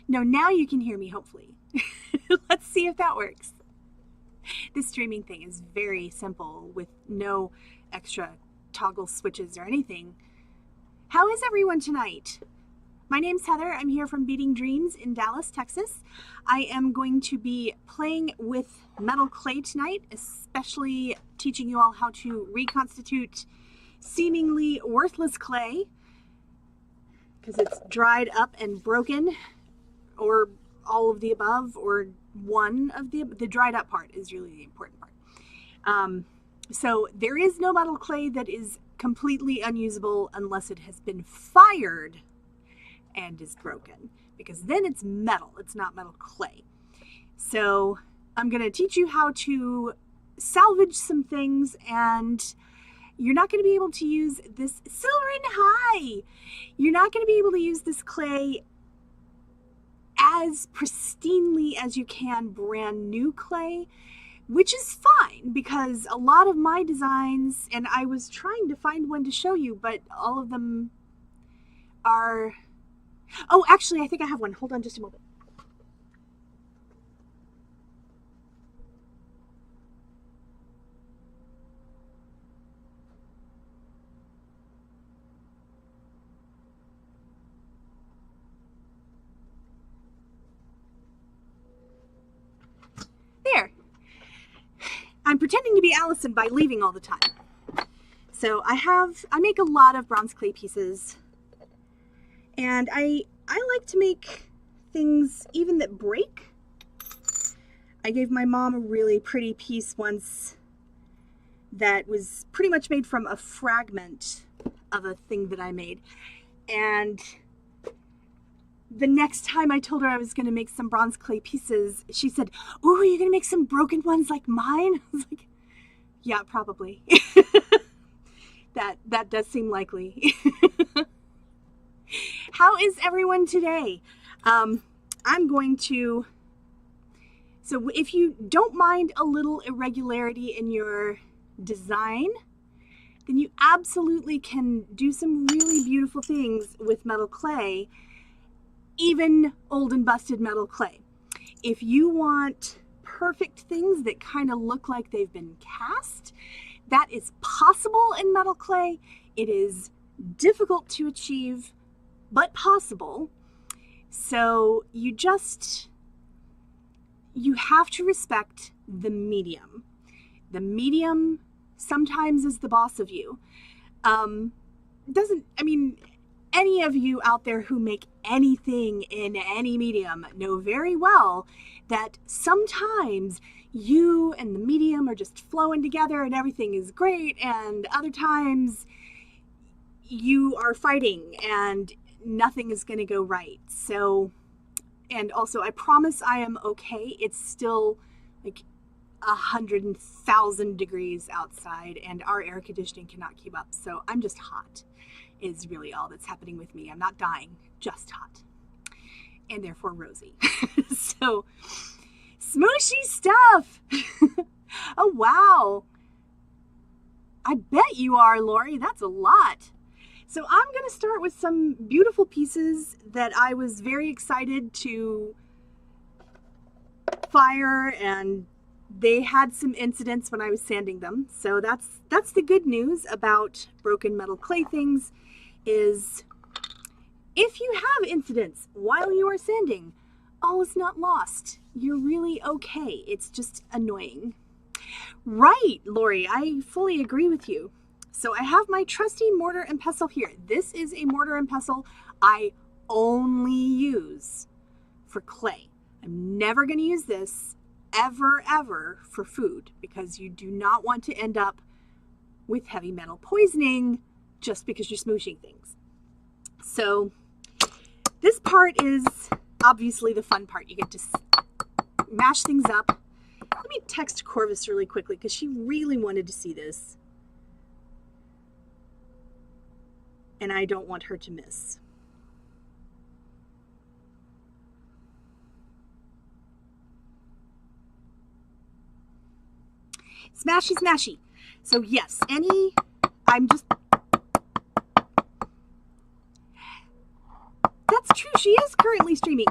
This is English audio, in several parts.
No, now you can hear me, hopefully. Let's see if that works. This streaming thing is very simple with no extra toggle switches or anything. How is everyone tonight? My name's Heather. I'm here from Beading Dreams in Dallas, Texas. I am going to be playing with metal clay tonight, especially teaching you all how to reconstitute seemingly worthless clay because it's dried up and broken, or all of the above, or one of the dried up part is really the important part. So there is no metal clay that is completely unusable unless it has been fired and is broken, because then it's metal, it's not metal clay. So I'm going to teach you how to salvage some things, and you're not going to be able to use this Silverin High. You're not going to be able to use this clay as pristinely as you can brand new clay, which is fine because a lot of my designs, and I was trying to find one to show you, but all of them are... Oh, actually, I think I have one. Hold on just a moment. There. I'm pretending to be Allison by leaving all the time. So I make a lot of bronze clay pieces. And I like to make things even that break. I gave my mom a really pretty piece once that was pretty much made from a fragment of a thing that I made. And the next time I told her I was going to make some bronze clay pieces, she said, "Ooh, are you going to make some broken ones like mine?" I was like, yeah, probably. That does seem likely. How is everyone today? I'm going to, so if you don't mind a little irregularity in your design, then you absolutely can do some really beautiful things with metal clay, even old and busted metal clay. If you want perfect things that kind of look like they've been cast, that is possible in metal clay. It is difficult to achieve, but possible. So you have to respect the medium. The medium sometimes is the boss of you. Any of you out there who make anything in any medium know very well that sometimes you and the medium are just flowing together and everything is great, and other times you are fighting and nothing is going to go right. So, and also I promise I am okay. It's still like 100,000 degrees outside and our air conditioning cannot keep up. So I'm just hot is really all that's happening with me. I'm not dying, just hot, and therefore rosy. So smooshy stuff. Oh, wow. I bet you are, Lori. That's a lot. So I'm going to start with some beautiful pieces that I was very excited to fire, and they had some incidents when I was sanding them. So that's the good news about broken metal clay things, is if you have incidents while you are sanding, all is not lost. You're really okay. It's just annoying. Right, Lori, I fully agree with you. So I have my trusty mortar and pestle here. This is a mortar and pestle I only use for clay. I'm never going to use this ever for food, because you do not want to end up with heavy metal poisoning just because you're smooshing things. So this part is obviously the fun part. You get to mash things up. Let me text Corvus really quickly because she really wanted to see this, and I don't want her to miss. Smashy, smashy. So yes, that's true. She is currently streaming.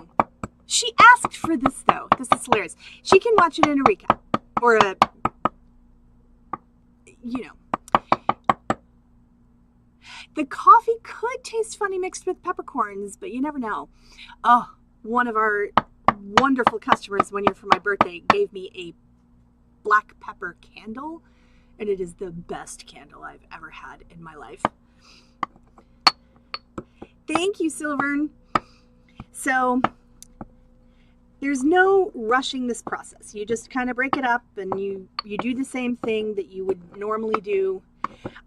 She asked for this, though. This is hilarious. She can watch it in a recap. Or a, you know. The coffee could taste funny mixed with peppercorns, but you never know. Oh, one of our wonderful customers one year for my birthday gave me a black pepper candle, and it is the best candle I've ever had in my life. Thank you, Silvern. So there's no rushing this process. You just kind of break it up and you do the same thing that you would normally do.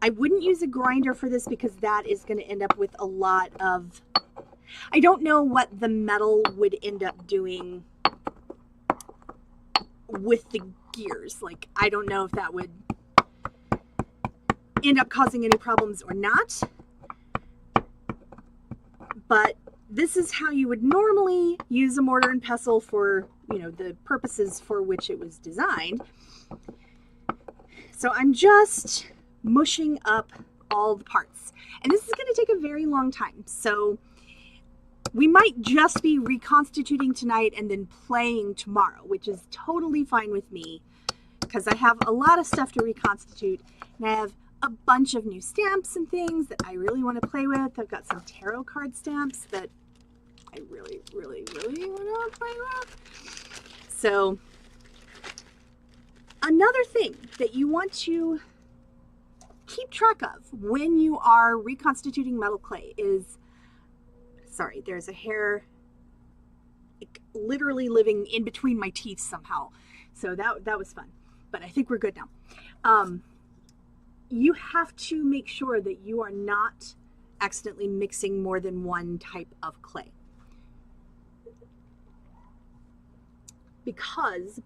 I wouldn't use a grinder for this because that is going to end up with a lot of, I don't know what the metal would end up doing with the gears. Like, I don't know if that would end up causing any problems or not. But this is how you would normally use a mortar and pestle for, you know, the purposes for which it was designed. So I'm just mushing up all the parts. And this is going to take a very long time. So we might just be reconstituting tonight and then playing tomorrow, which is totally fine with me because I have a lot of stuff to reconstitute, and I have a bunch of new stamps and things that I really want to play with. I've got some tarot card stamps that I really, really, really want to play with. So another thing that you want to keep track of when you are reconstituting metal clay is, sorry, there's a hair like, literally living in between my teeth somehow. So that was fun, but I think we're good now. You have to make sure that you are not accidentally mixing more than one type of clay. Because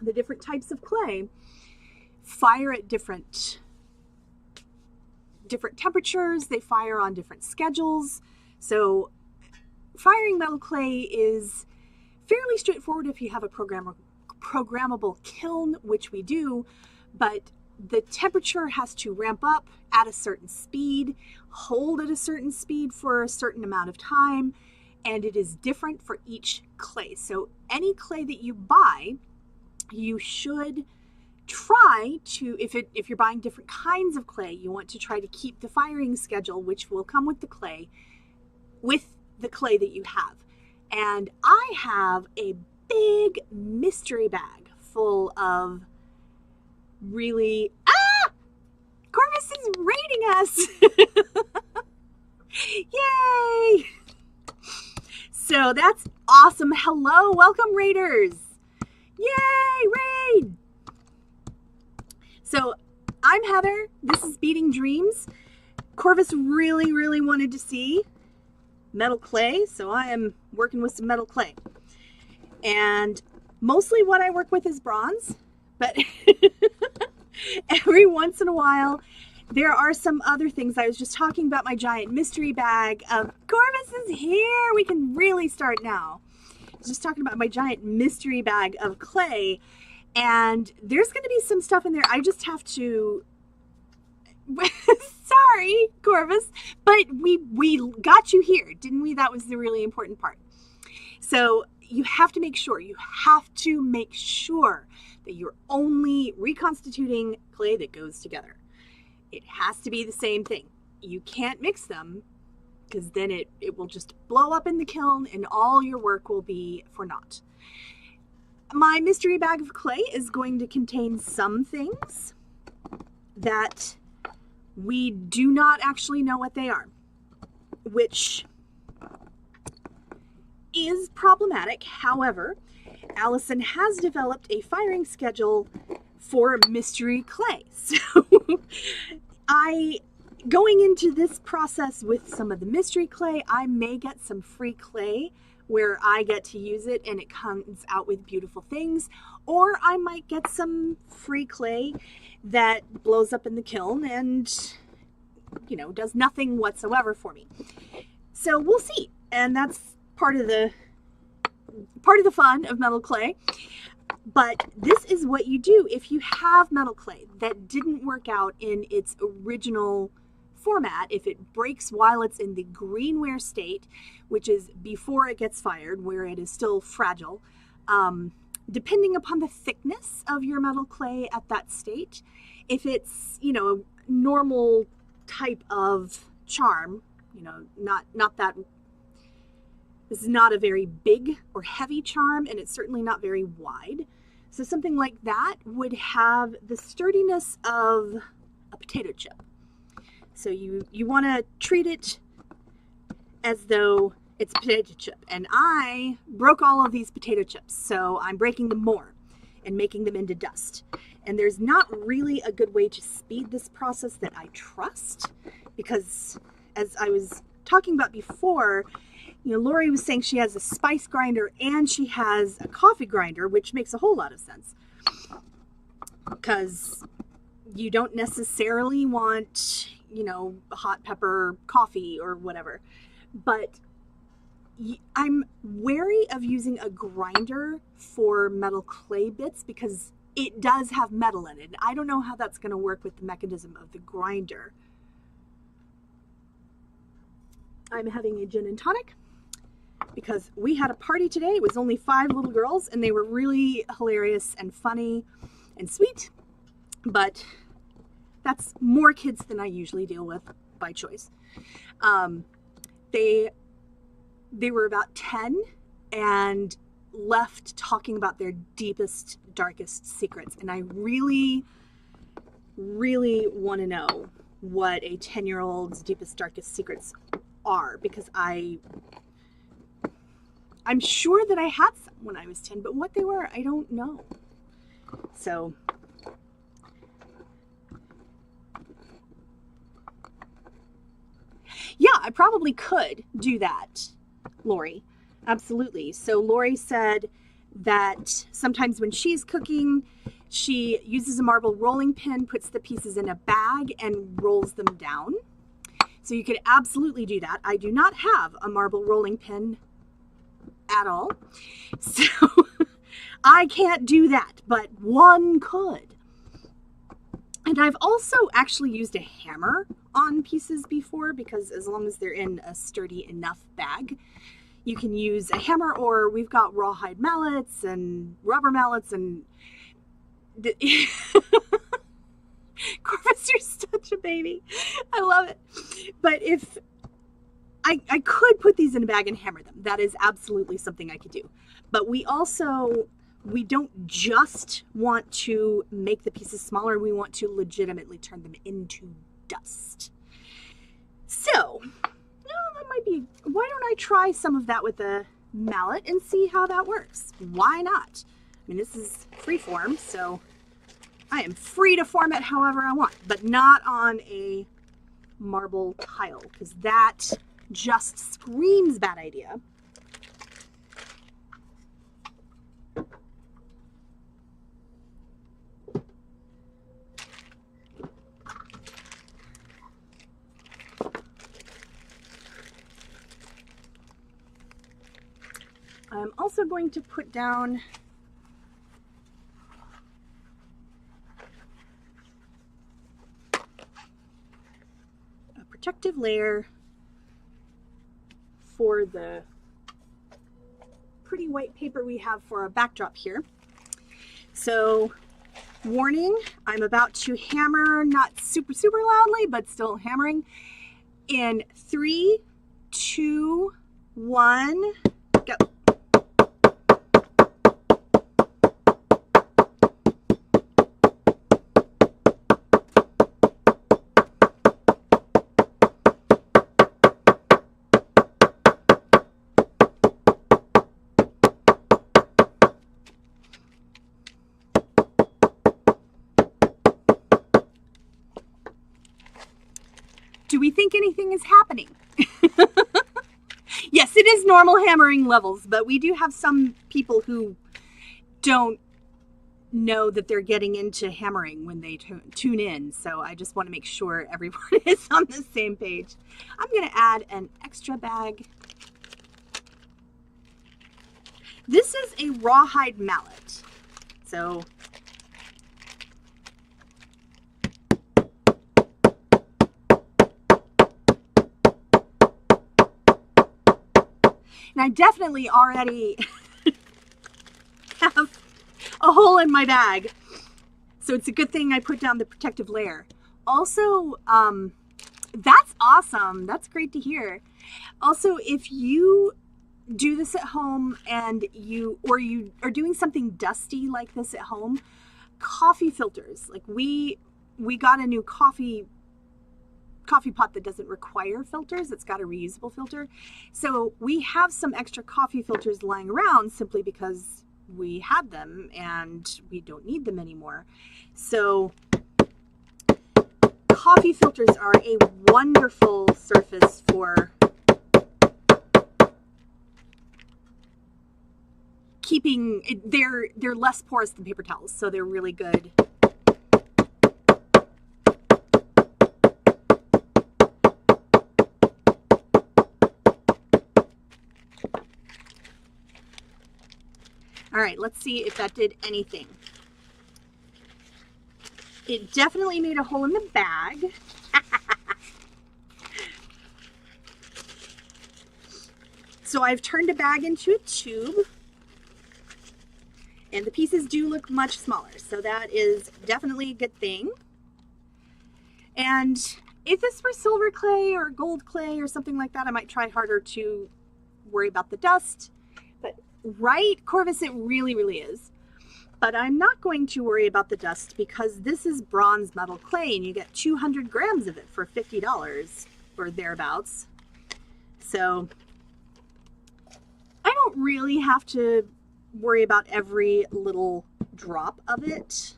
the different types of clay fire at different temperatures, they fire on different schedules. So firing metal clay is fairly straightforward if you have a programmable kiln, which we do, but the temperature has to ramp up at a certain speed, hold at a certain speed for a certain amount of time, and it is different for each clay. So any clay that you buy, you should try to, if you're buying different kinds of clay, you want to try to keep the firing schedule, which will come with the clay that you have. And I have a big mystery bag full of really, Corvus is raiding us. Yay! So that's awesome. Hello, welcome raiders. Yay, raid! So I'm Heather. This is Beading Dreams. Corvus really, really wanted to see metal clay, so I am working with some metal clay. And mostly what I work with is bronze, but every once in a while there are some other things. I was just talking about my giant mystery bag of Corvus is here. We can really start now. I was just talking about my giant mystery bag of clay, and there's going to be some stuff in there. I just have to sorry, Corvus, but we got you here, didn't we? That was the really important part. So you have to make sure that you're only reconstituting clay that goes together. It has to be the same thing. You can't mix them because then it will just blow up in the kiln and all your work will be for naught. My mystery bag of clay is going to contain some things that we do not actually know what they are, which is problematic. However, Allison has developed a firing schedule for mystery clay. So going into this process with some of the mystery clay, I may get some free clay where I get to use it and it comes out with beautiful things, or I might get some free clay that blows up in the kiln and, you know, does nothing whatsoever for me. So we'll see. And that's part of the fun of metal clay. But this is what you do if you have metal clay that didn't work out in its original format, if it breaks while it's in the greenware state, which is before it gets fired, where it is still fragile, depending upon the thickness of your metal clay at that state, if it's, you know, a normal type of charm, you know, not that, this is not a very big or heavy charm, and it's certainly not very wide. So something like that would have the sturdiness of a potato chip. So you want to treat it as though it's a potato chip. And I broke all of these potato chips, so I'm breaking them more and making them into dust. And there's not really a good way to speed this process that I trust, because as I was talking about before, you know, Lori was saying she has a spice grinder and she has a coffee grinder, which makes a whole lot of sense, because you don't necessarily want, you know, hot pepper coffee or whatever. But I'm wary of using a grinder for metal clay bits because it does have metal in it. I don't know how that's going to work with the mechanism of the grinder. I'm having a gin and tonic because we had a party today. It was only 5 little girls, and they were really hilarious and funny and sweet, but that's more kids than I usually deal with by choice. They were about 10 and left talking about their deepest, darkest secrets, and I really, really want to know what a 10-year-old's deepest, darkest secrets are, because I'm sure that I had some when I was 10, but what they were, I don't know. So yeah, I probably could do that, Lori. Absolutely. So Lori said that sometimes when she's cooking, she uses a marble rolling pin, puts the pieces in a bag, and rolls them down. So you could absolutely do that. I do not have a marble rolling pin at all, so I can't do that, but one could. And I've also actually used a hammer on pieces before, because as long as they're in a sturdy enough bag, you can use a hammer, or we've got rawhide mallets and rubber mallets and Corvus, you're such a baby. I love it. But if I could put these in a bag and hammer them, that is absolutely something I could do. But we don't just want to make the pieces smaller, we want to legitimately turn them into dust. So, that might be, why don't I try some of that with a mallet and see how that works? Why not? I mean, this is Freeform, so I am free to form it however I want, but not on a marble tile, because that just screams bad idea. I'm also going to put down a protective layer for the pretty white paper we have for our backdrop here. So, warning, I'm about to hammer, not super, super loudly, but still hammering. In 3, 2, 1, go. Do we think anything is happening? Yes, it is normal hammering levels, but we do have some people who don't know that they're getting into hammering when they tune in. So I just want to make sure everyone is on the same page. I'm going to add an extra bag. This is a rawhide mallet. So And I definitely already have a hole in my bag. So it's a good thing I put down the protective layer. Also, that's awesome. That's great to hear. Also, if you do this at home and you are doing something dusty like this at home, coffee filters, like we got a new coffee pot that doesn't require filters. It's got a reusable filter. So we have some extra coffee filters lying around simply because we had them and we don't need them anymore. So coffee filters are a wonderful surface for keeping, they're less porous than paper towels, so they're really good. All right, let's see if that did anything. It definitely made a hole in the bag. So I've turned a bag into a tube. And the pieces do look much smaller, so that is definitely a good thing. And if this were silver clay or gold clay or something like that, I might try harder to worry about the dust. But right, Corvus, it really, really is. But I'm not going to worry about the dust because this is bronze metal clay and you get 200 grams of it for $50 or thereabouts. So I don't really have to worry about every little drop of it.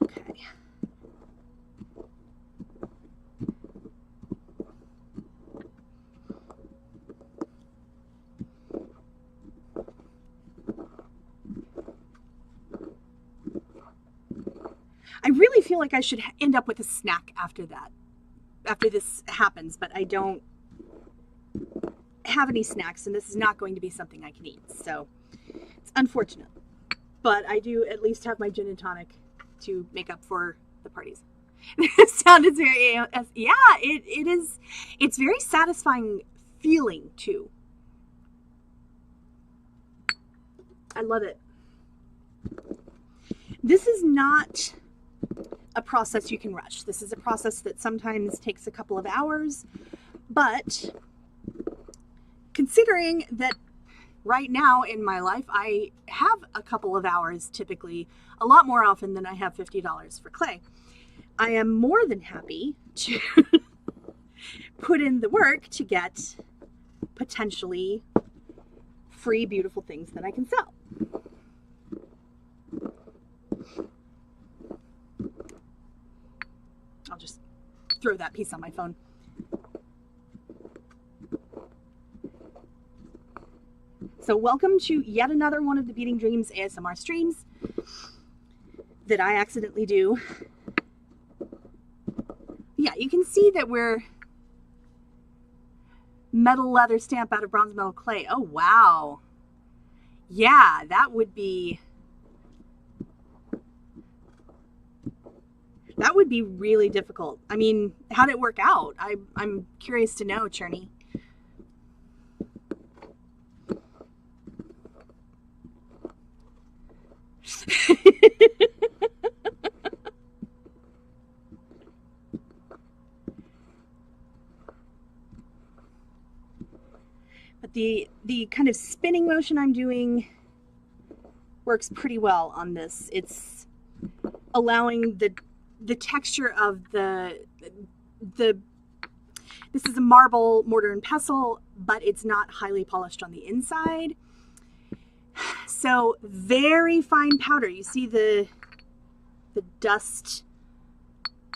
Okay. I really feel like I should end up with a snack after that, after this happens, but I don't have any snacks, and this is not going to be something I can eat, so it's unfortunate. But I do at least have my gin and tonic to make up for the parties. It sounded very, yeah, it is. It's very satisfying feeling too. I love it. This is not a process you can rush. This is a process that sometimes takes a couple of hours, but considering that right now in my life, I have a couple of hours typically, a lot more often than I have $50 for clay. I am more than happy to put in the work to get potentially free, beautiful things that I can sell. I'll just throw that piece on my phone. So welcome to yet another one of the Beading Dreams ASMR streams that I accidentally do. Yeah, you can see that we're metal leather stamp out of bronze metal clay. Oh, wow. Yeah, that would be really difficult. I mean, how'd it work out? I'm curious to know, Cherney. But the kind of spinning motion I'm doing works pretty well on this. It's allowing the texture of this is a marble mortar and pestle, but it's not highly polished on the inside. So very fine powder. You see the dust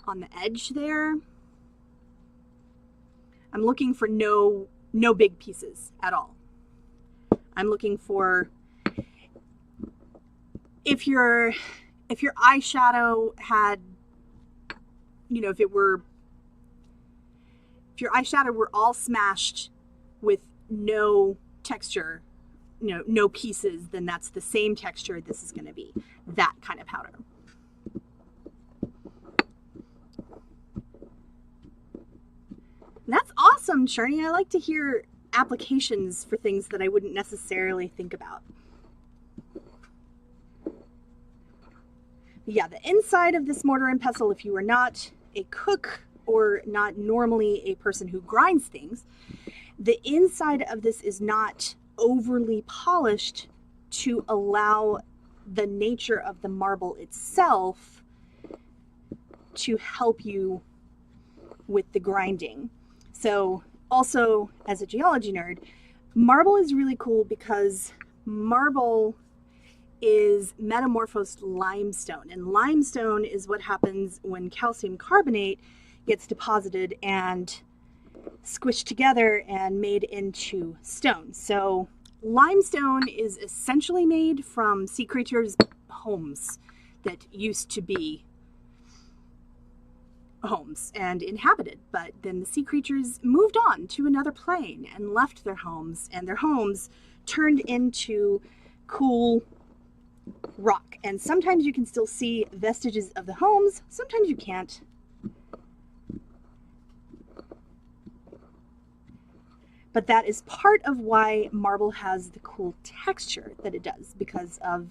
on the edge there. I'm looking for no big pieces at all. I'm looking for, if your eyeshadow had, you know, if your eyeshadow were all smashed with no texture, you know, no pieces, then that's the same texture this is going to be. That kind of powder. awesome, Shani. I like to hear applications for things that I wouldn't necessarily think about. Yeah, the inside of this mortar and pestle, if you are not a cook or not normally a person who grinds things, the inside of this is not overly polished to allow the nature of the marble itself to help you with the grinding. So also, as a geology nerd, marble is really cool because marble is metamorphosed limestone, and limestone is what happens when calcium carbonate gets deposited and squished together and made into stone. So limestone is essentially made from sea creatures' homes that used to be homes and inhabited, but then the sea creatures moved on to another plane and left their homes, and their homes turned into cool rock. And sometimes you can still see vestiges of the homes, sometimes you can't. But that is part of why marble has the cool texture that it does, because of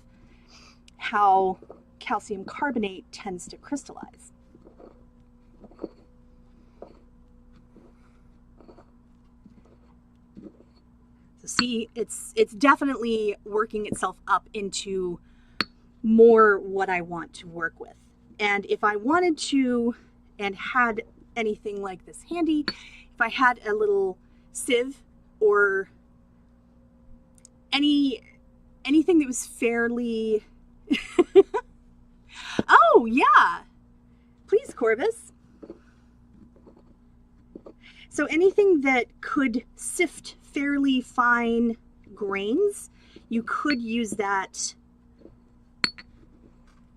how calcium carbonate tends to crystallize. So see, it's definitely working itself up into more what I want to work with. And if I wanted to and had anything like this handy, if I had a little sieve or anything that was fairly oh yeah, please, Corvus. So anything that could sift fairly fine grains, you could use that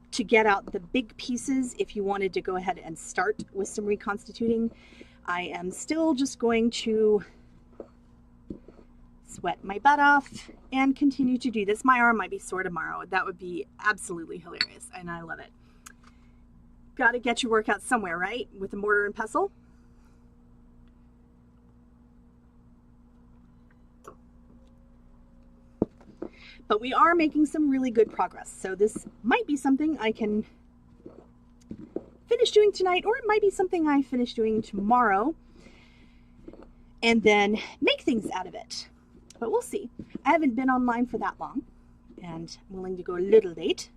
to get out the big pieces if you wanted to go ahead and start with some reconstituting. I am still just going to sweat my butt off and continue to do this. My arm might be sore tomorrow. That would be absolutely hilarious, and I love it. Got to get your workout somewhere, right? With a mortar and pestle. But we are making some really good progress. So this might be something I can finish doing tonight, or it might be something I finish doing tomorrow and then make things out of it. But we'll see. I haven't been online for that long, and I'm willing to go a little late.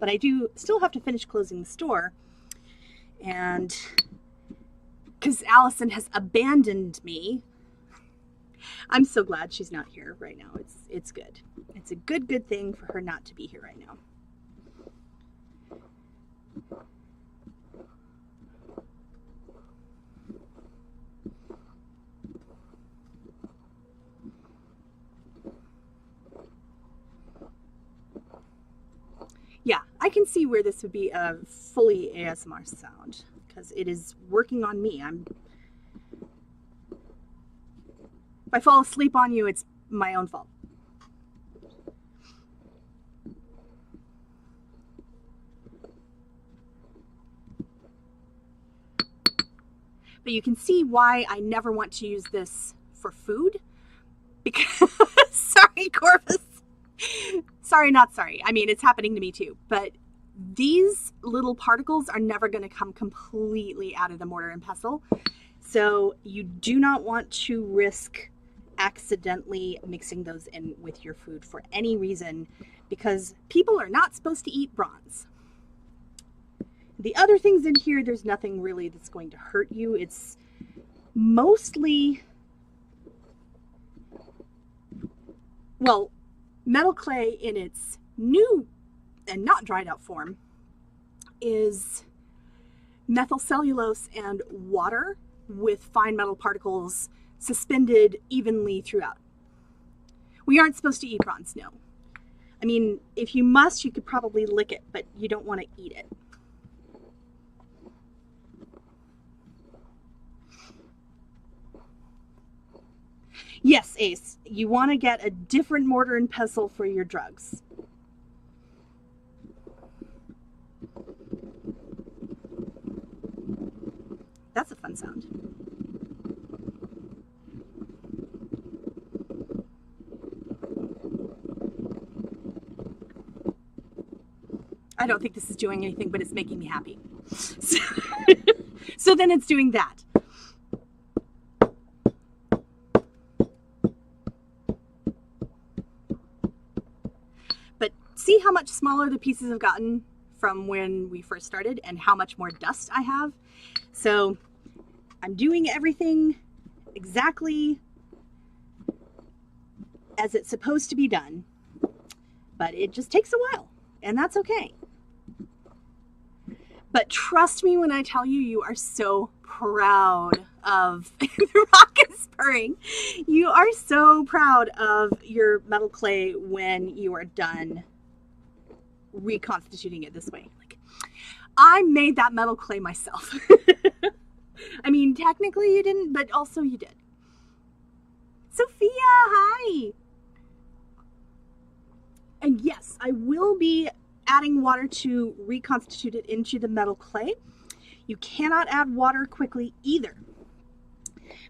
But I do still have to finish closing the store, and because Allison has abandoned me. I'm so glad she's not here right now. It's good. It's a good thing for her not to be here right now. Yeah, I can see where this would be a fully ASMR sound because it is working on me. If I fall asleep on you, it's my own fault. But you can see why I never want to use this for food. Because, sorry, Corvus. Sorry, not sorry. I mean, it's happening to me too. But these little particles are never going to come completely out of the mortar and pestle. So you do not want to risk accidentally mixing those in with your food for any reason, because people are not supposed to eat bronze. The other things in here, there's nothing really that's going to hurt you. It's mostly, well, metal clay in its new and not dried out form is methyl cellulose and water with fine metal particles suspended evenly throughout. We aren't supposed to eat bronze, no. I mean, if you must, you could probably lick it, but you don't want to eat it. Yes, Ace, you want to get a different mortar and pestle for your drugs. That's a fun sound. I don't think this is doing anything, but it's making me happy. So then it's doing that. But see how much smaller the pieces have gotten from when we first started and how much more dust I have. So I'm doing everything exactly as it's supposed to be done, but it just takes a while, and that's okay. But trust me when I tell you, you are so proud of the rock is purring. You are so proud of your metal clay when you are done reconstituting it this way. Like, I made that metal clay myself. I mean, technically you didn't, but also you did. Sophia, hi. And yes, I will be adding water to reconstitute it into the metal clay. You cannot add water quickly either,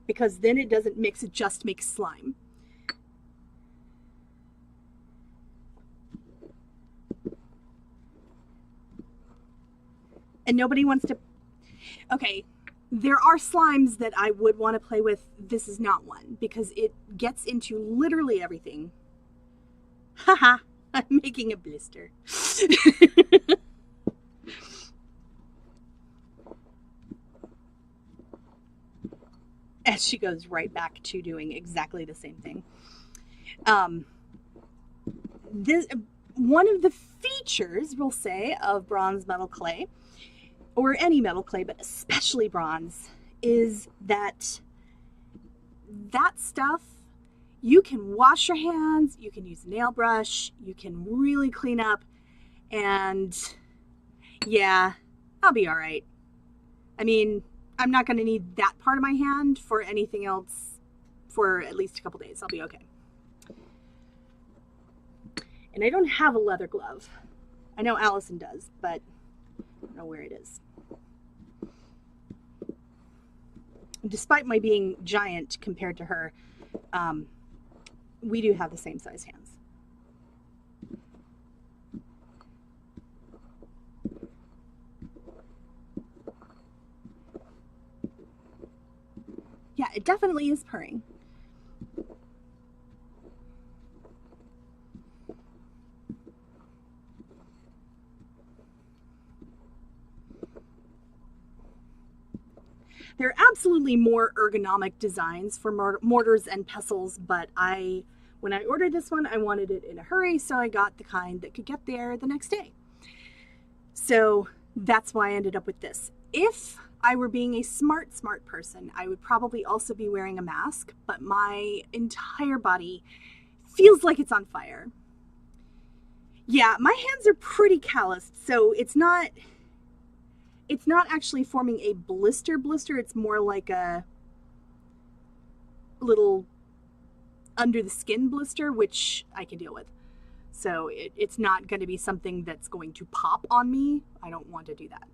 because then it doesn't mix, it just makes slime. And nobody wants to, okay, there are slimes that I would want to play with. This is not one, because it gets into literally everything. Haha, I'm making a blister. As she goes right back to doing exactly the same thing. One of the features, we'll say, of bronze metal clay, or any metal clay, but especially bronze, is that stuff, you can wash your hands, you can use a nail brush, you can really clean up, and yeah, I'll be all right. I mean, I'm not going to need that part of my hand for anything else for at least a couple days. I'll be okay. And I don't have a leather glove. I know Allison does, but I don't know where it is. Despite my being giant compared to her, we do have the same size hands. Yeah, it definitely is purring. There are absolutely more ergonomic designs for mortars and pestles, but when I ordered this one, I wanted it in a hurry, so I got the kind that could get there the next day. So that's why I ended up with this. If I were being a smart person, I would probably also be wearing a mask, but my entire body feels like it's on fire. Yeah, my hands are pretty calloused, so it's not actually forming a blister. It's more like a little under the skin blister, which I can deal with. So it's not going to be something that's going to pop on me. I don't want to do that,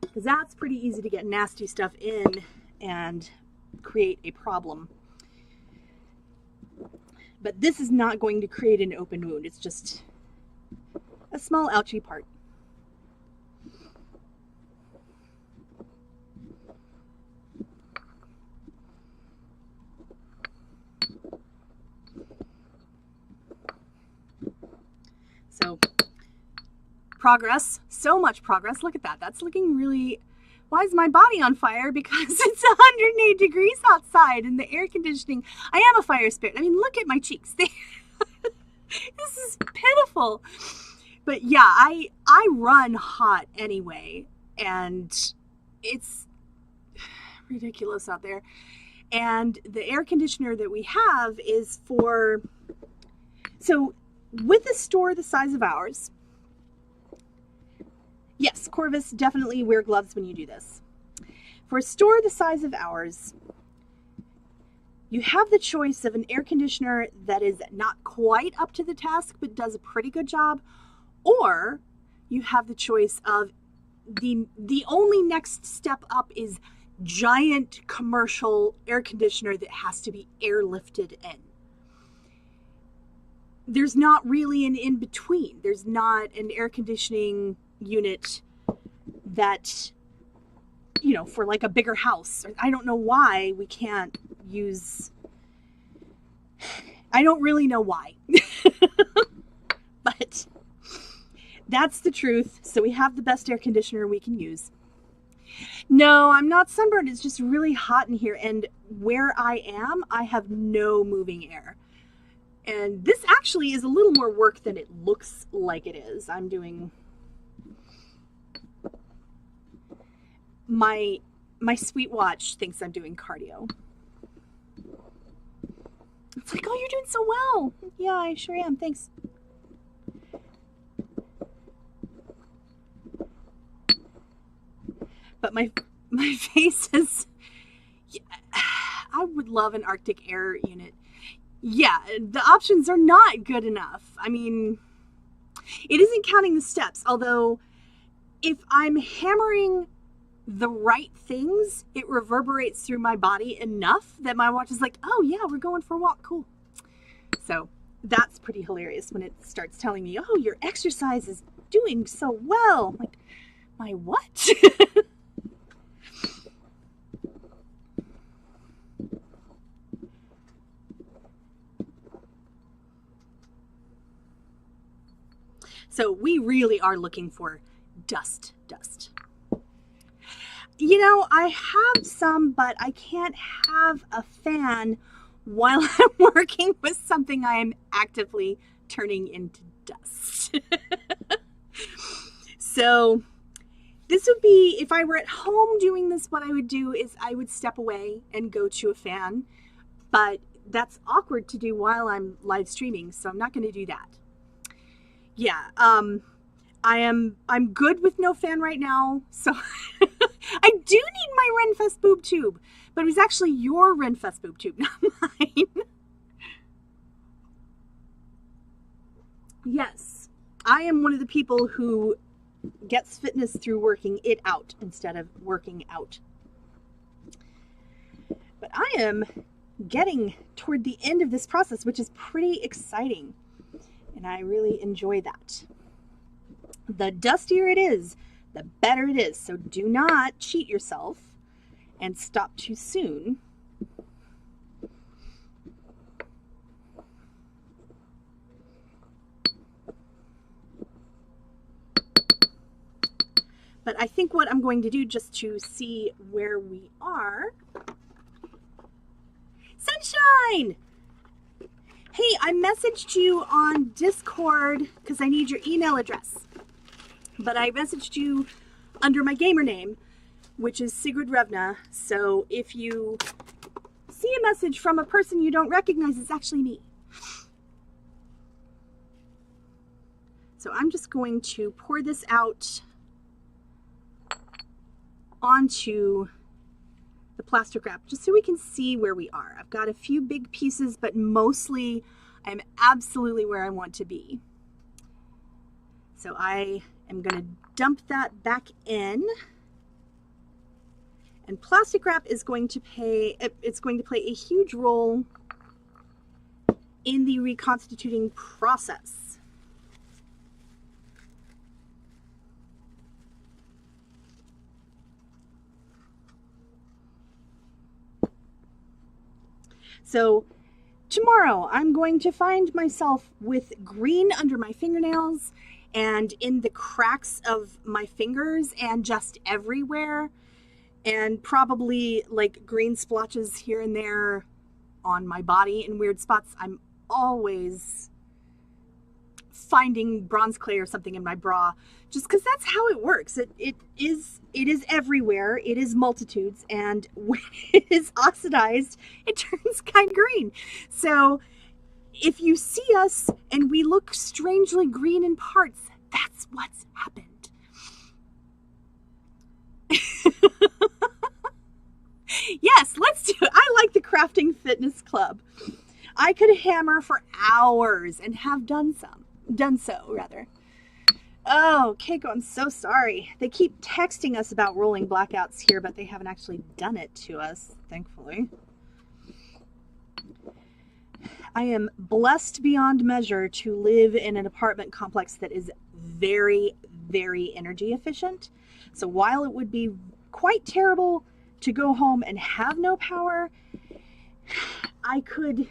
because that's pretty easy to get nasty stuff in and create a problem. But this is not going to create an open wound. It's just a small ouchy part. So progress, so much progress. Look at that. That's looking really, why is my body on fire? Because it's 108 degrees outside and the air conditioning. I am a fire spirit. I mean, look at my cheeks. This is pitiful. But yeah, I run hot anyway, and it's ridiculous out there. And the air conditioner that we have is for, so with a store the size of ours, yes, Corvus, definitely wear gloves when you do this. For a store the size of ours, you have the choice of an air conditioner that is not quite up to the task but does a pretty good job, or you have the choice of the only next step up is giant commercial air conditioner that has to be airlifted in. There's not really an in-between. There's not an air conditioning unit that, you know, for like a bigger house. I don't know why we can't use... I don't really know why. But that's the truth. So we have the best air conditioner we can use. No, I'm not sunburned. It's just really hot in here. And where I am, I have no moving air. And this actually is a little more work than it looks like it is. I'm doing... My sweet watch thinks I'm doing cardio. It's like, oh, you're doing so well. Yeah, I sure am. Thanks. But my face is... I would love an Arctic air unit. Yeah, the options are not good enough. I mean, it isn't counting the steps. Although, if I'm hammering the right things, it reverberates through my body enough that my watch is like, oh yeah, we're going for a walk. Cool. So that's pretty hilarious when it starts telling me, oh, your exercise is doing so well. I'm like, my what? So we really are looking for dust. You know, I have some, but I can't have a fan while I'm working with something I am actively turning into dust. So this would be, if I were at home doing this, what I would do is I would step away and go to a fan, but that's awkward to do while I'm live streaming, so I'm not going to do that. Yeah, I'm good with no fan right now, so I do need my Renfest boob tube, but it was actually your Renfest boob tube, not mine. Yes, I am one of the people who gets fitness through working it out instead of working out. But I am getting toward the end of this process, which is pretty exciting. And I really enjoy that. The dustier it is, the better it is. So do not cheat yourself and stop too soon. But I think what I'm going to do, just to see where we are... Sunshine! Hey, I messaged you on Discord because I need your email address. But I messaged you under my gamer name, which is Sigrid Revna. So if you see a message from a person you don't recognize, it's actually me. So I'm just going to pour this out onto the plastic wrap just so we can see where we are. I've got a few big pieces, but mostly I'm absolutely where I want to be. So I am going to dump that back in, and plastic wrap is going to play a huge role in the reconstituting process. So tomorrow I'm going to find myself with green under my fingernails and in the cracks of my fingers and just everywhere, and probably like green splotches here and there on my body in weird spots. I'm always finding bronze clay or something in my bra, just because that's how it works. It is everywhere. It is multitudes, and when it is oxidized, it turns kind of green. So if you see us and we look strangely green in parts, that's what's happened. Yes, let's do it. I like the Crafting Fitness Club. I could hammer for hours and have done so rather. Oh, Keiko, I'm so sorry. They keep texting us about rolling blackouts here, but they haven't actually done it to us, thankfully. I am blessed beyond measure to live in an apartment complex that is very, very energy efficient. So while it would be quite terrible to go home and have no power, I could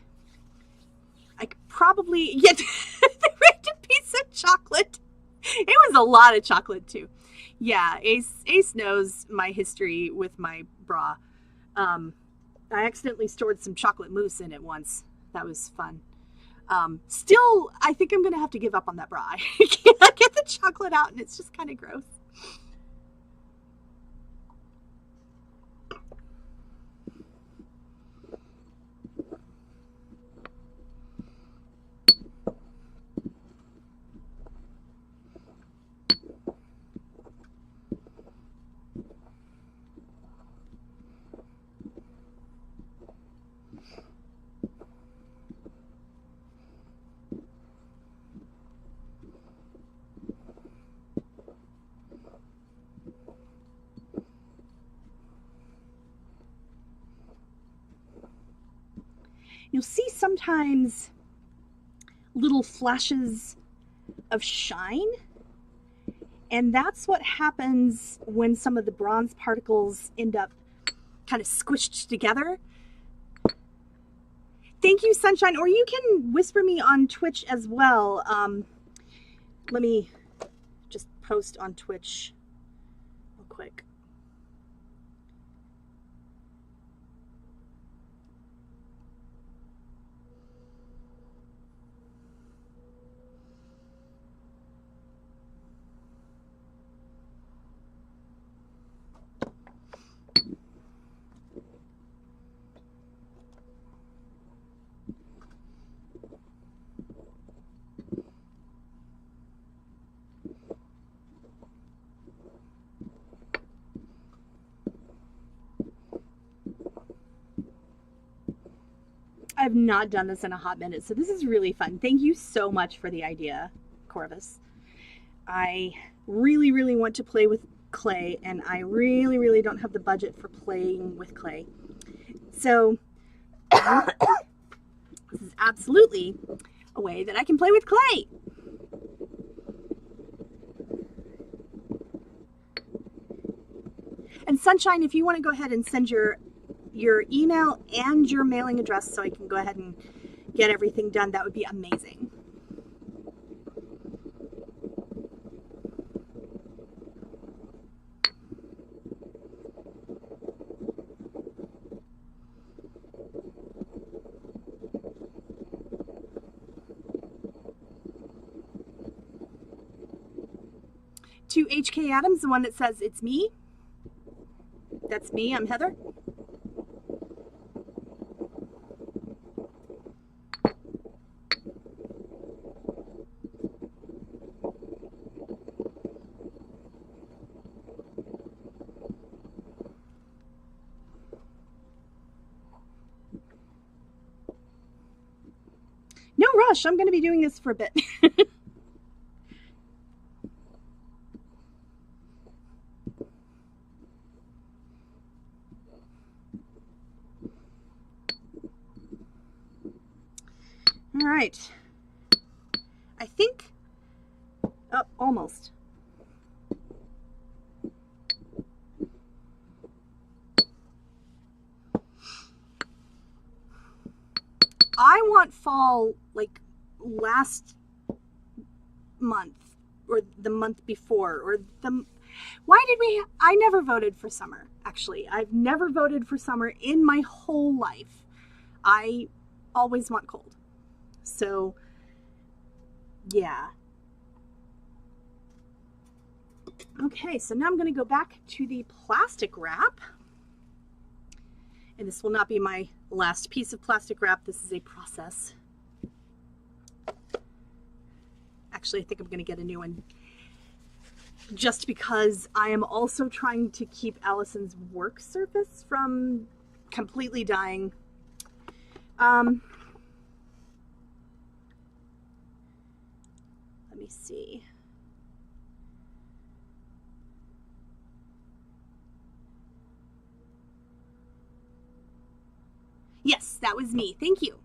probably get the random piece of chocolate. It was a lot of chocolate too. Yeah, Ace knows my history with my bra. I accidentally stored some chocolate mousse in it once. That was fun. Still, I think I'm going to have to give up on that bra. I can't get the chocolate out, and it's just kind of gross. You'll see sometimes little flashes of shine, and that's what happens when some of the bronze particles end up kind of squished together. Thank you, Sunshine. Or you can whisper me on Twitch as well. Let me just post on Twitch real quick. I've not done this in a hot minute, so this is really fun. Thank you so much for the idea, Corvus. I really, really want to play with clay, and I really, really don't have the budget for playing with clay. So this is absolutely a way that I can play with clay. And Sunshine, if you want to go ahead and send your email and your mailing address so I can go ahead and get everything done, that would be amazing. To HK Adams, the one that says it's me. That's me, I'm Heather. No rush, I'm going to be doing this for a bit. All right. I think, almost. I want fall like last month or the month before or I never voted for summer, actually. I've never voted for summer in my whole life. I always want cold. So, yeah. Okay, so now I'm going to go back to the plastic wrap. And this will not be my last piece of plastic wrap. This is a process. Actually, I think I'm going to get a new one. Just because I am also trying to keep Allison's work surface from completely dying. Let me see. that was me. Thank you.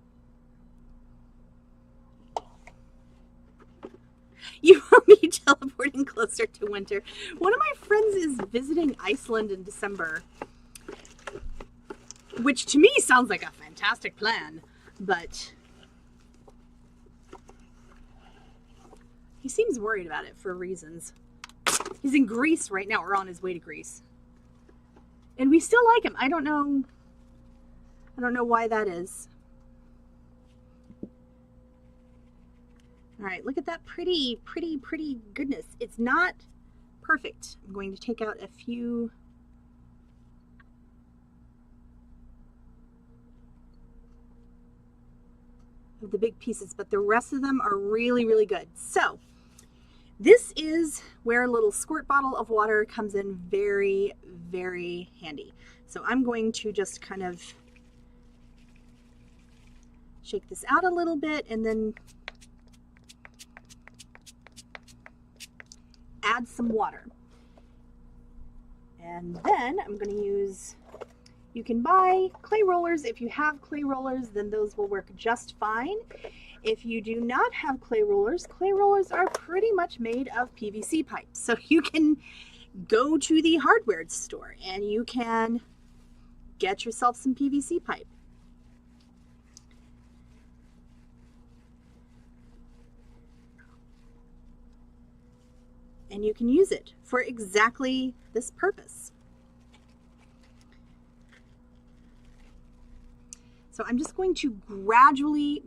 You want me teleporting closer to winter. One of my friends is visiting Iceland in December, which to me sounds like a fantastic plan, but he seems worried about it for reasons. He's in Greece right now, or on his way to Greece. And we still like him. I don't know why that is. All right, look at that pretty goodness. It's not perfect. I'm going to take out a few. Of the big pieces, but the rest of them are really good. So this is where a little squirt bottle of water comes in very handy. So I'm going to just kind of shake this out a little bit and then add some water. And then I'm going to use, you can buy clay rollers. If you have clay rollers, then those will work just fine. If you do not have clay rollers are pretty much made of PVC pipes. So you can go to the hardware store and you can get yourself some PVC pipe. And you can use it for exactly this purpose. So I'm just going to gradually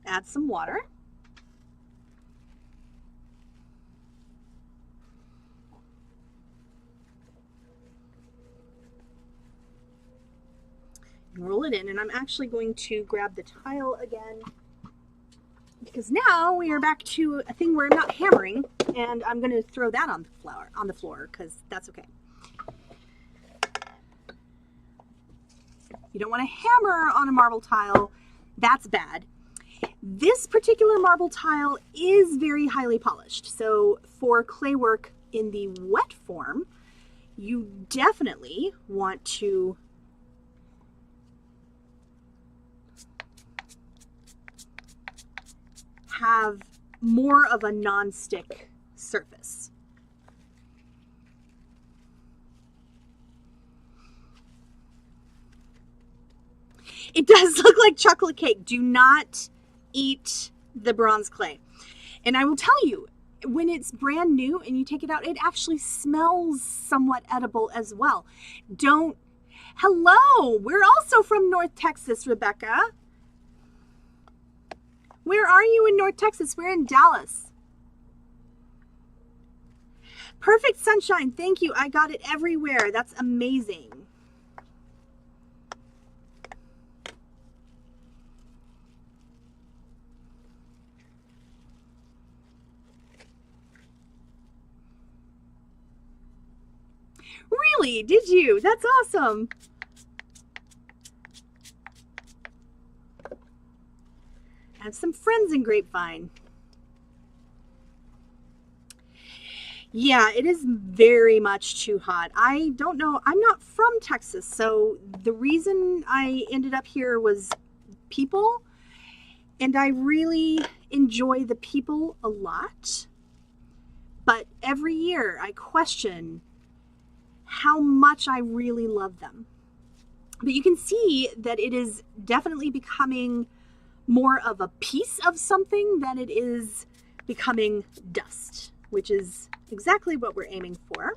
add some water. And roll it in, and I'm actually going to grab the tile again, because now we are back to a thing where I'm not hammering, and I'm going to throw that on the floor because that's okay. You don't want to hammer on a marble tile. That's bad. This particular marble tile is very highly polished. So for clay work in the wet form, you definitely want to have more of a non-stick surface. It does look like chocolate cake. Do not eat the bronze clay. And I will tell you, when it's brand new and you take it out, it actually smells somewhat edible as well. Hello, we're also from North Texas, Rebecca. Where are you in North Texas? We're in Dallas. Perfect sunshine. Thank you. I got it everywhere. That's amazing. Really? Did you? That's awesome. I have some friends in Grapevine. Yeah, it is very much too hot. I don't know. I'm not from Texas, so the reason I ended up here was people, and I really enjoy the people a lot. But every year I question how much I really love them. But you can see that it is definitely becoming more of a piece of something than it is becoming dust, which is exactly what we're aiming for.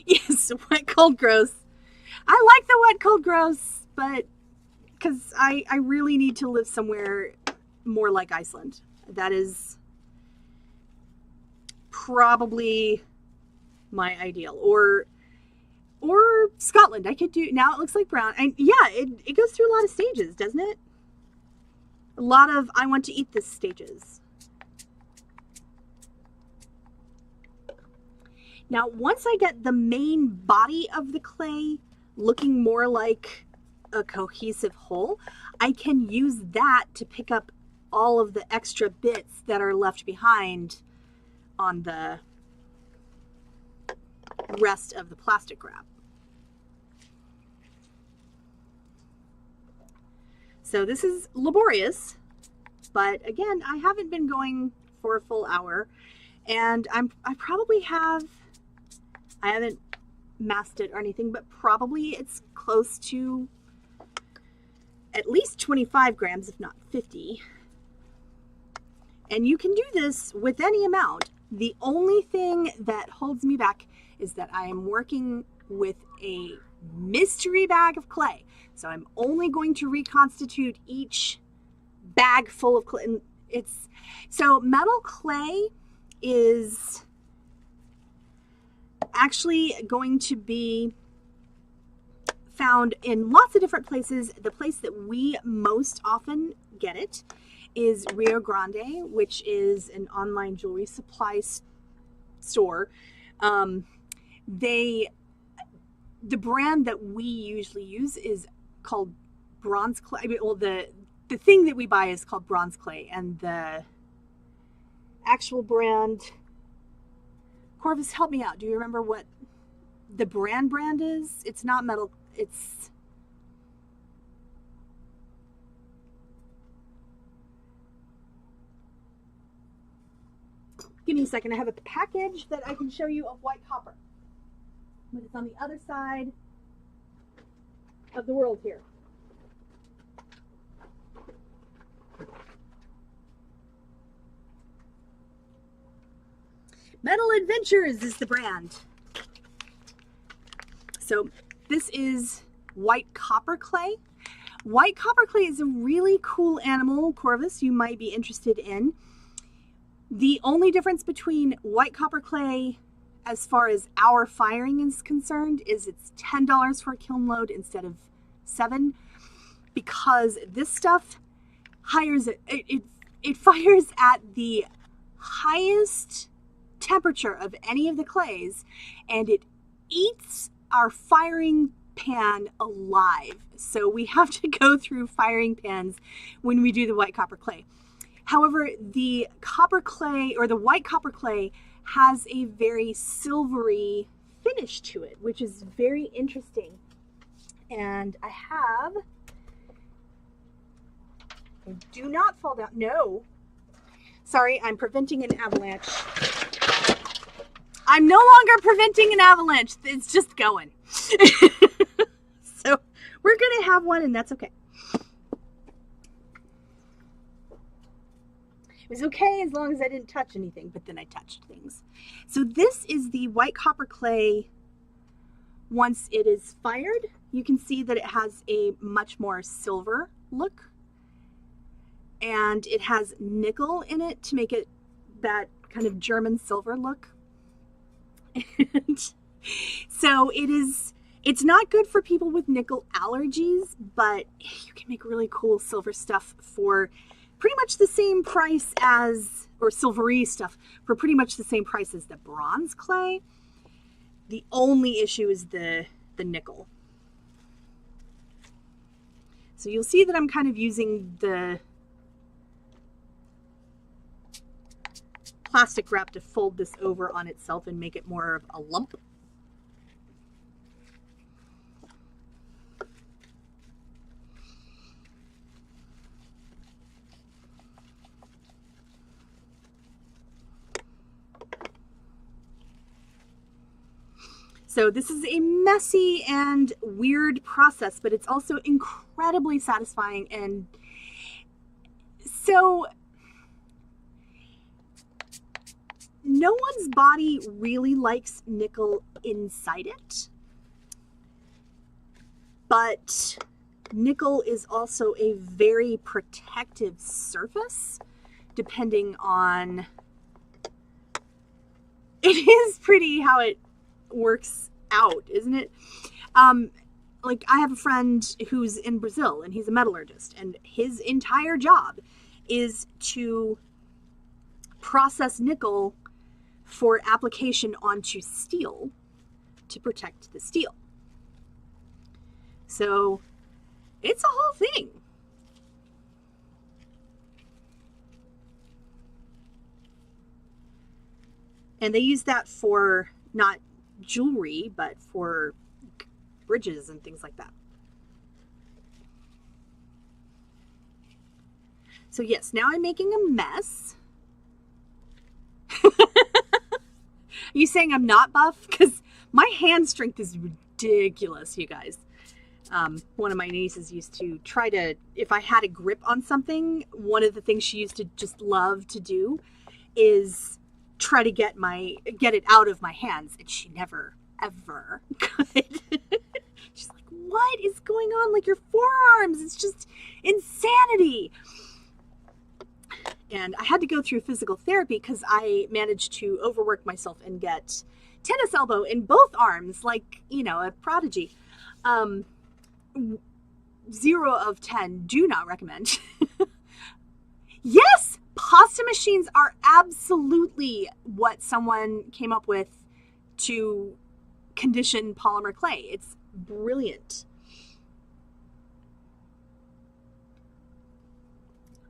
Yes, wet, cold, gross. I like the wet, cold, gross, but because I really need to live somewhere more like Iceland. That is probably my ideal. Or Scotland. I could do, now it looks like brown. And yeah, it goes through a lot of stages, doesn't it? A lot of I want to eat this stages. Now, once I get the main body of the clay looking more like a cohesive whole, I can use that to pick up all of the extra bits that are left behind on the rest of the plastic wrap. So this is laborious, but again, I haven't been going for a full hour, and I probably have, I haven't masked it or anything, but probably it's close to at least 25 grams, if not 50. And you can do this with any amount. The only thing that holds me back is that I am working with a mystery bag of clay. So I'm only going to reconstitute each bag full of clay. So metal clay is actually going to be found in lots of different places. The place that we most often get it is Rio Grande, which is an online jewelry supply store. The brand that we usually use is called Bronze Clay. Well, the thing that we buy is called Bronze Clay, and the actual brand, Corvus, help me out. Do you remember what the brand is? It's not metal. It's give me a second. I have a package that I can show you of white copper, but it's on the other side of the world here. Metal Adventures is the brand. So this is white copper clay. White copper clay is a really cool animal, Corvus, you might be interested in. The only difference between white copper clay as far as our firing is concerned is it's $10 for a kiln load instead of $7, because this stuff it fires at the highest temperature of any of the clays, and it eats our firing pan alive. So we have to go through firing pans when we do the white copper clay. However, the copper clay, or the white copper clay, has a very silvery finish to it, which is very interesting. And I have, do not fall down. No, sorry, I'm preventing an avalanche. I'm no longer preventing an avalanche. It's just going. So we're going to have one, and that's okay. It was okay as long as I didn't touch anything, but then I touched things. So this is the white copper clay. Once it is fired, you can see that it has a much more silver look, and it has nickel in it to make it that kind of German silver look. And so it's not good for people with nickel allergies, but you can make really cool silver stuff for pretty much the same price as, or silvery stuff for pretty much the same price as the bronze clay. The only issue is the nickel. So you'll see that I'm kind of using the plastic wrap to fold this over on itself and make it more of a lump. So this is a messy and weird process, but it's also incredibly satisfying. And so no one's body really likes nickel inside it, but nickel is also a very protective surface. depending on, it is pretty how it works out, isn't it? Like I have a friend who's in Brazil and he's a metallurgist, and his entire job is to process nickel for application onto steel to protect the steel. So it's a whole thing. And they use that for not jewelry, but for bridges and things like that. So yes, now I'm making a mess. Are you saying I'm not buff? Because my hand strength is ridiculous, you guys. One of my nieces used to try to, if I had a grip on something, one of the things she used to just love to do is try to get it out of my hands, and she never ever could. She's like, what is going on? Like your forearms, it's just insanity. And I had to go through physical therapy because I managed to overwork myself and get tennis elbow in both arms, like, you know, a prodigy. 0 of 10, do not recommend. Yes, pasta machines are absolutely what someone came up with to condition polymer clay. It's brilliant.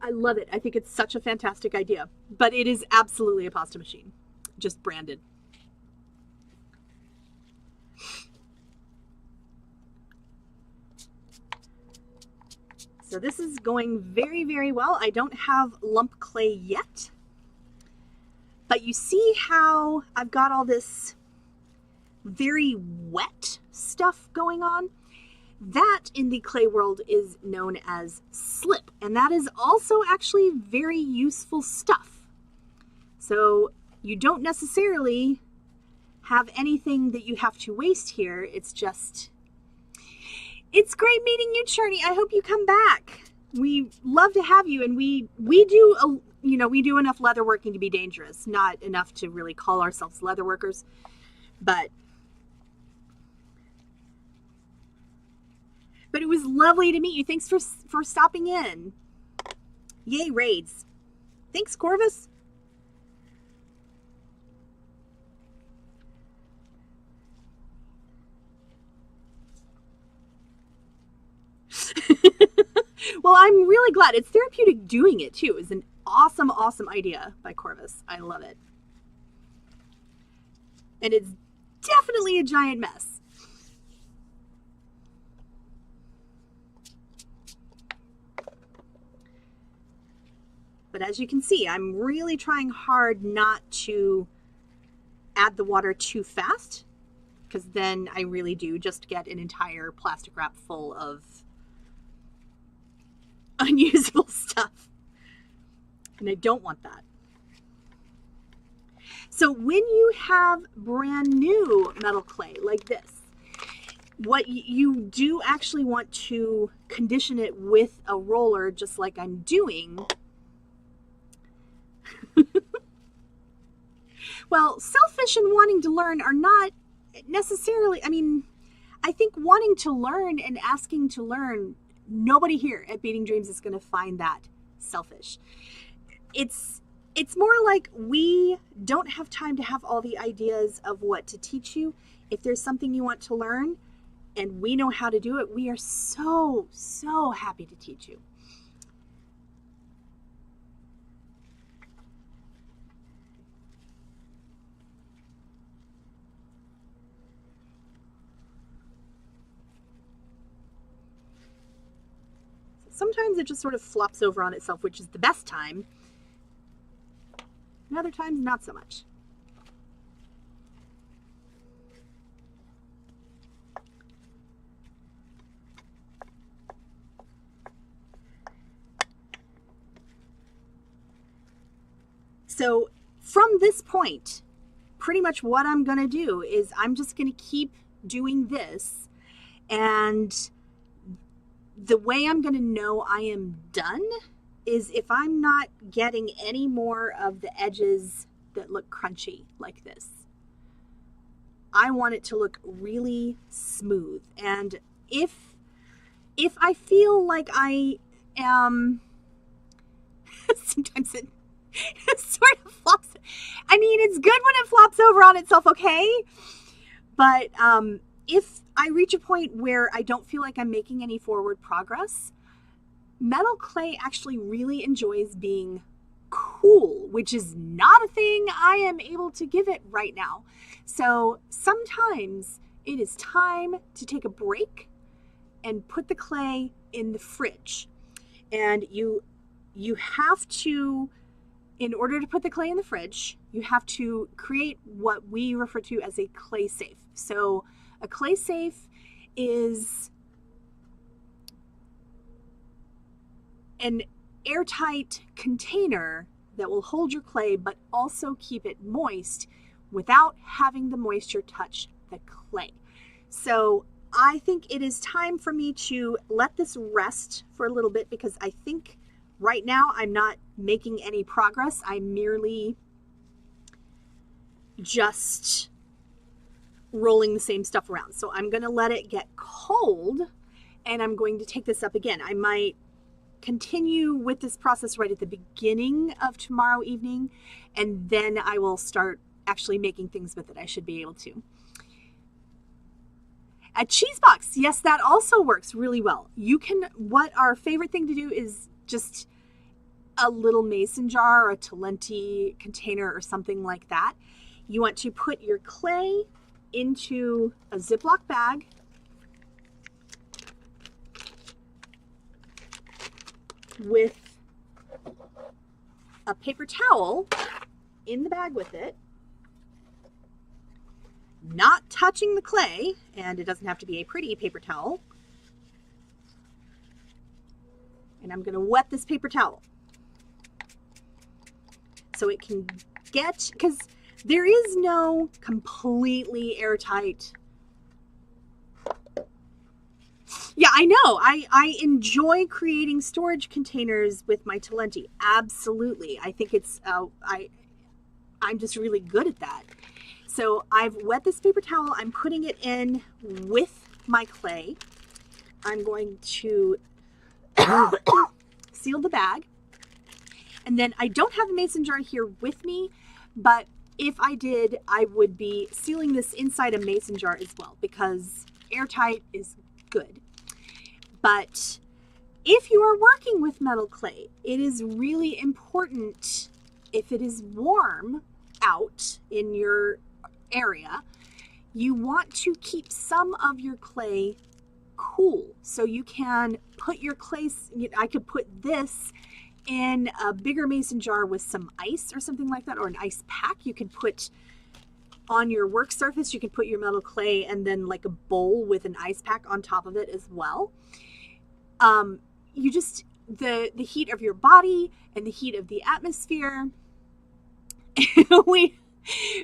I love it. I think it's such a fantastic idea, but it is absolutely a pasta machine, just branded. So this is going very, very well. I don't have lump clay yet, but you see how I've got all this very wet stuff going on? That in the clay world is known as slip, and that is also actually very useful stuff. So you don't necessarily have anything that you have to waste here. It's just, it's great meeting you, Cherney. I hope you come back. We love to have you, and we do we do enough leather working to be dangerous, not enough to really call ourselves leather workers, but it was lovely to meet you. Thanks for stopping in. Yay, raids. Thanks, Corvus. Well, I'm really glad. It's therapeutic doing it, too. It's an awesome, awesome idea by Corvus. I love it. And it's definitely a giant mess. But as you can see, I'm really trying hard not to add the water too fast, because then I really do just get an entire plastic wrap full of unusable stuff. And I don't want that. So when you have brand new metal clay like this, what you do actually want to condition it with a roller, just like I'm doing. Well, selfish and wanting to learn are not necessarily, I mean, I think wanting to learn and asking to learn, nobody here at Beading Dreams is going to find that selfish. It's more like we don't have time to have all the ideas of what to teach you. If there's something you want to learn and we know how to do it, we are so, so happy to teach you. Sometimes it just sort of flops over on itself, which is the best time. And other times, not so much. So from this point, pretty much what I'm going to do is I'm just going to keep doing this, and the way I'm going to know I am done is if I'm not getting any more of the edges that look crunchy like this. I want it to look really smooth. And if I feel like I am, sometimes it sort of flops. I mean, it's good when it flops over on itself, okay? But if I reach a point where I don't feel like I'm making any forward progress, metal clay actually really enjoys being cool, which is not a thing I am able to give it right now. So sometimes it is time to take a break and put the clay in the fridge. And you have to, in order to put the clay in the fridge, you have to create what we refer to as a clay safe. So a clay safe is an airtight container that will hold your clay but also keep it moist without having the moisture touch the clay. So I think it is time for me to let this rest for a little bit, because I think right now I'm not making any progress. I'm merely just rolling the same stuff around. So I'm going to let it get cold and I'm going to take this up again. I might continue with this process right at the beginning of tomorrow evening, and then I will start actually making things with it. I should be able to. A cheese box, yes, that also works really well. You can, what our favorite thing to do is just a little mason jar or a Talenti container or something like that. You want to put your clay into a Ziploc bag, with a paper towel in the bag with it, not touching the clay, and it doesn't have to be a pretty paper towel. And I'm going to wet this paper towel so it can get, because there is no completely airtight. Yeah, I know. I enjoy creating storage containers with my Talenti. Absolutely. I think it's, I'm just really good at that. So I've wet this paper towel. I'm putting it in with my clay. I'm going to seal the bag. And then I don't have a mason jar here with me, but if I did, I would be sealing this inside a mason jar as well, because airtight is good. But if you are working with metal clay, it is really important, if it is warm out in your area, you want to keep some of your clay cool. So you can put your clay, I could put this in a bigger mason jar with some ice or something like that, or an ice pack. You can put on your work surface, you can put your metal clay and then like a bowl with an ice pack on top of it as well. You just, the heat of your body and the heat of the atmosphere.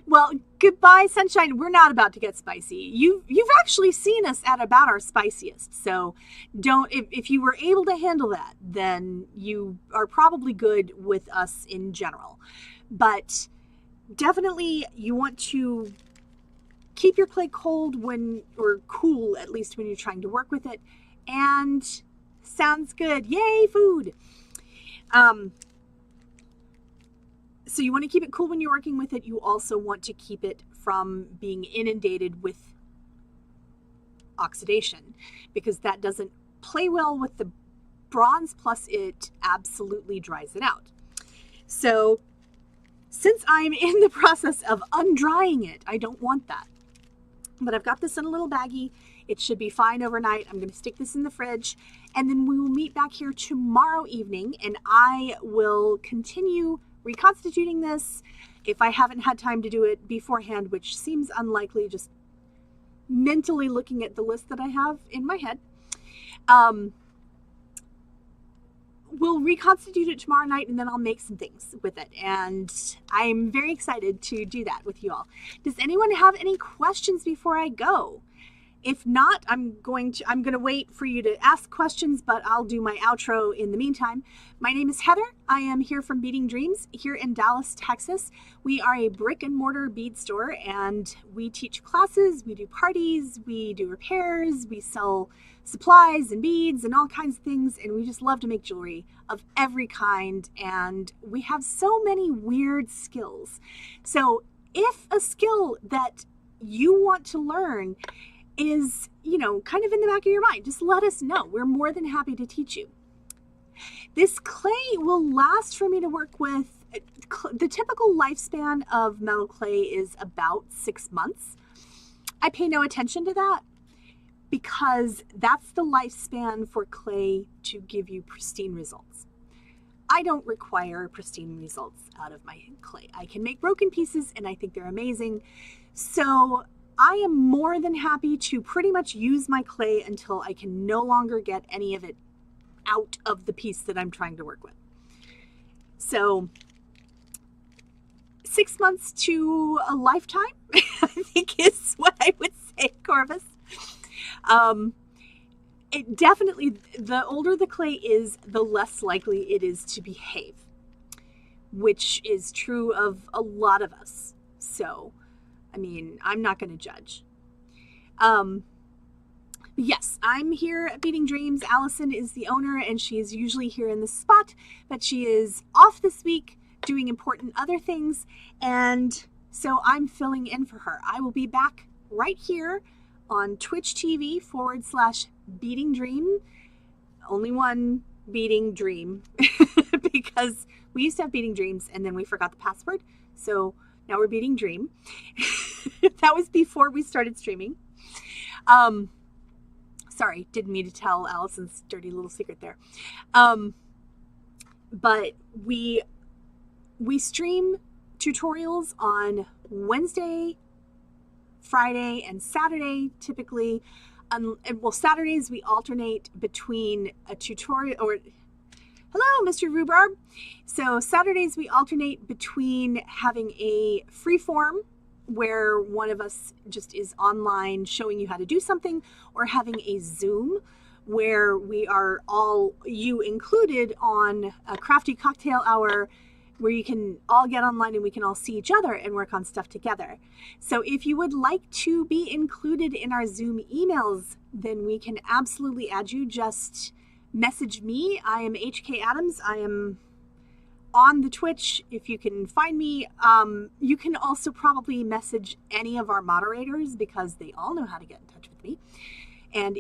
Well, goodbye sunshine. We're not about to get spicy. You've actually seen us at about our spiciest. So don't, if you were able to handle that, then you are probably good with us in general. But definitely you want to keep your clay cold or cool, at least when you're trying to work with it. And sounds good. Yay, food. So you want to keep it cool when you're working with it. You also want to keep it from being inundated with oxidation, because that doesn't play well with the bronze, plus it absolutely dries it out. So since I'm in the process of undrying it, I don't want that. But I've got this in a little baggie. It should be fine overnight. I'm going to stick this in the fridge, and then we will meet back here tomorrow evening, and I will continue reconstituting this if I haven't had time to do it beforehand, which seems unlikely, just mentally looking at the list that I have in my head. We'll reconstitute it tomorrow night, and then I'll make some things with it. And I'm very excited to do that with you all. Does anyone have any questions before I go? If not, I'm going to wait for you to ask questions, but I'll do my outro in the meantime. My name is Heather. I am here from Beading Dreams here in Dallas, Texas. We are a brick and mortar bead store, and we teach classes, we do parties, we do repairs, we sell supplies and beads and all kinds of things, and we just love to make jewelry of every kind, and we have so many weird skills. So if a skill that you want to learn is, kind of in the back of your mind, just let us know. We're more than happy to teach you. This clay will last for me to work with. The typical lifespan of metal clay is about 6 months. I pay no attention to that because that's the lifespan for clay to give you pristine results. I don't require pristine results out of my clay. I can make broken pieces and I think they're amazing. So I am more than happy to pretty much use my clay until I can no longer get any of it out of the piece that I'm trying to work with. So 6 months to a lifetime, I think is what I would say, Corvus. It definitely, the older the clay is, the less likely it is to behave, which is true of a lot of us. So, I'm not going to judge. Yes, I'm here at Beading Dreams. Allison is the owner, and she is usually here in the spot, but she is off this week doing important other things, and so I'm filling in for her. I will be back right here on Twitch TV /Beading Dream. Only one Beading Dream because we used to have Beading Dreams and then we forgot the password. So now we're Beading Dream. That was before we started streaming. Sorry, didn't mean to tell Allison's dirty little secret there. But we stream tutorials on Wednesday, Friday, and Saturday typically. Well, Saturdays we alternate between a tutorial or hello, Mr. Rhubarb. So Saturdays we alternate between having a freeform where one of us just is online showing you how to do something, or having a Zoom where we are all, you included, on a crafty cocktail hour where you can all get online and we can all see each other and work on stuff together. So if you would like to be included in our Zoom emails, then we can absolutely add you. Just message me. I am HK Adams. I am on the Twitch. If you can find me, you can also probably message any of our moderators because they all know how to get in touch with me. And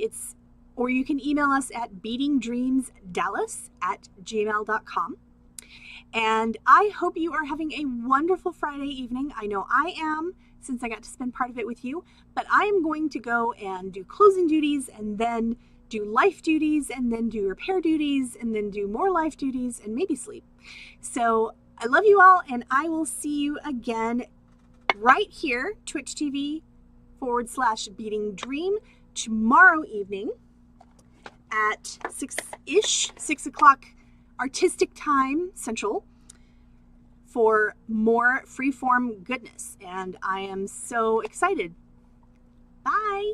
or you can email us at beadingdreamsdallas@gmail.com. And I hope you are having a wonderful Friday evening. I know I am, since I got to spend part of it with you, but I am going to go and do closing duties and then do life duties and then do repair duties and then do more life duties and maybe sleep. So I love you all, and I will see you again right here, Twitch TV /Beading Dream, tomorrow evening at 6 o'clock artistic time Central for more freeform goodness. And I am so excited. Bye.